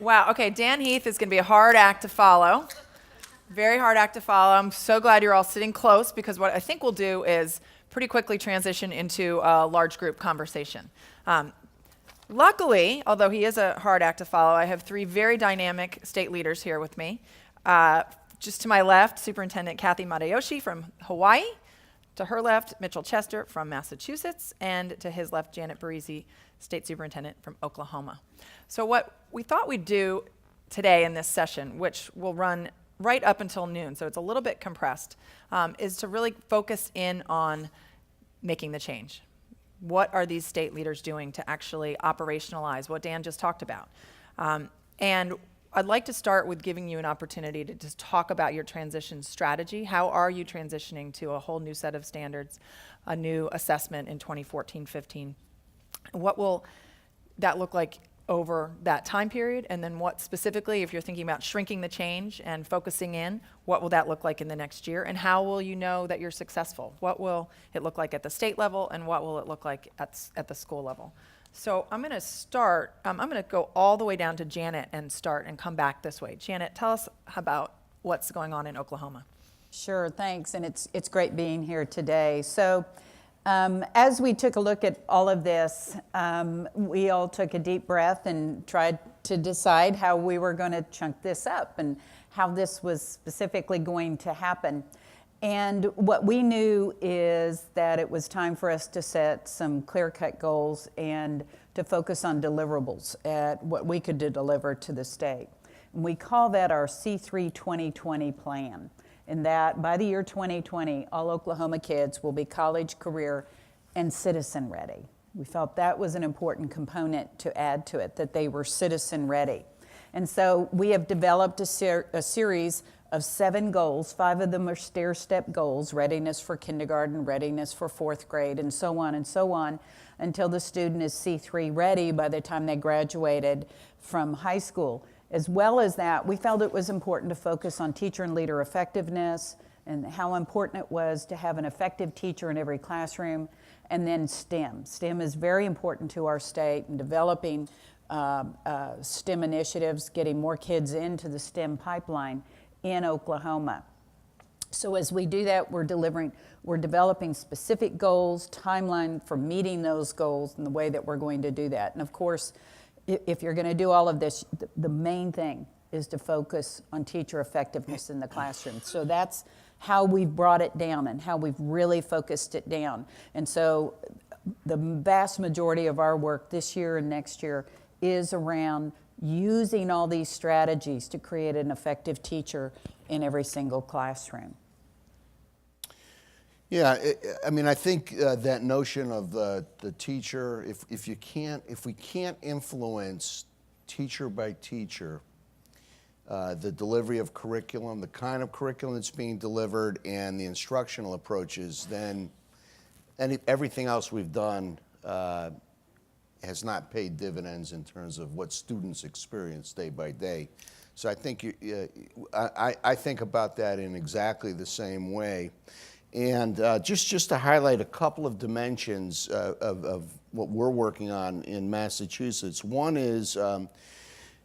Wow, okay, Dan Heath is going to be a hard act to follow. Very hard act to follow. I'm so glad you're all sitting close because what I think we'll do is pretty quickly transition into a large group conversation. Luckily, although he is a hard act to follow, I have three very dynamic state leaders here with me. Just to my left, Superintendent Kathryn Matayoshi from Hawaii. To her left, Mitchell Chester from Massachusetts. And to his left, Janet Barresi, State Superintendent from Oklahoma. So what we thought we'd do today in this session, which will run right up until noon, so it's a little bit compressed, is to really focus in on making the change. What are these state leaders doing to actually operationalize what Dan just talked about? And I'd like to start with giving you an opportunity to just talk about your transition strategy. How are you transitioning to a whole new set of standards, a new assessment in 2014-15? What will that look like over that time period? And then what specifically, if you're thinking about shrinking the change and focusing in, what will that look like in the next year? And how will you know that you're successful? What will it look like at the state level, and what will it look like at the school level? So I'm going to start, I'm going to go all the way down to Janet and start and come back this way. Janet, tell us about what's going on in Oklahoma. Sure, thanks, and it's great being here today. So as we took a look at all of this, we all took a deep breath and tried to decide how we were going to chunk this up and how this was specifically going to happen. And what we knew is that it was time for us to set some clear-cut goals and to focus on deliverables at what we could deliver to the state. And we call that our C3 2020 plan. And that by the year 2020, all Oklahoma kids will be college, career, and citizen ready. We felt that was an important component to add to it, that they were citizen ready. And so we have developed a series of 7 goals. 5 of them are stair-step goals: readiness for kindergarten, readiness for 4th grade, and so on, until the student is C3 ready by the time they graduated from high school. As well as that, we felt it was important to focus on teacher and leader effectiveness and how important it was to have an effective teacher in every classroom. And then STEM. STEM is very important to our state in developing STEM initiatives, getting more kids into the STEM pipeline in Oklahoma. So as we do that, we're developing specific goals, timeline for meeting those goals, and the way that we're going to do that. And of course, if you're going to do all of this, the main thing is to focus on teacher effectiveness in the classroom. So that's how we've brought it down and how we've really focused it down. And so the vast majority of our work this year and next year is around using all these strategies to create an effective teacher in every single classroom. Yeah, I mean, I think that notion of the teacher, if we can't influence teacher by teacher, the delivery of curriculum, the kind of curriculum that's being delivered, and the instructional approaches, then everything else we've done has not paid dividends in terms of what students experience day by day. So I think I think about that in exactly the same way. And just to highlight a couple of dimensions of what we're working on in Massachusetts. One is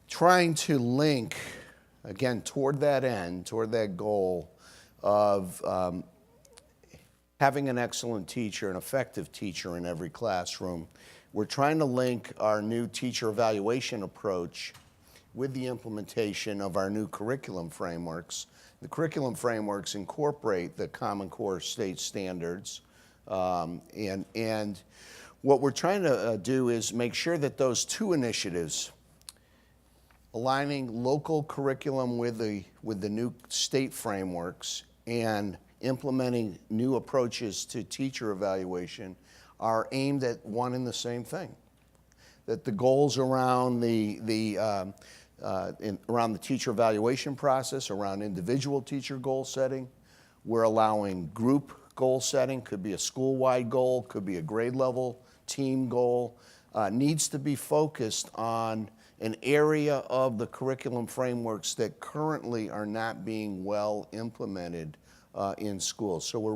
trying to link, again, toward that end, toward that goal of having an excellent teacher, an effective teacher in every classroom. We're trying to link our new teacher evaluation approach with the implementation of our new curriculum frameworks. The curriculum frameworks incorporate the Common Core state standards, and what we're trying to do is make sure that those two initiatives, aligning local curriculum with the new state frameworks and implementing new approaches to teacher evaluation, are aimed at one and the same thing. That the goals around around the teacher evaluation process, around individual teacher goal setting. We're allowing group goal setting, could be a school-wide goal, could be a grade level team goal, needs to be focused on an area of the curriculum frameworks that currently are not being well implemented in schools. So we're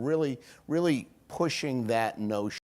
really pushing that notion.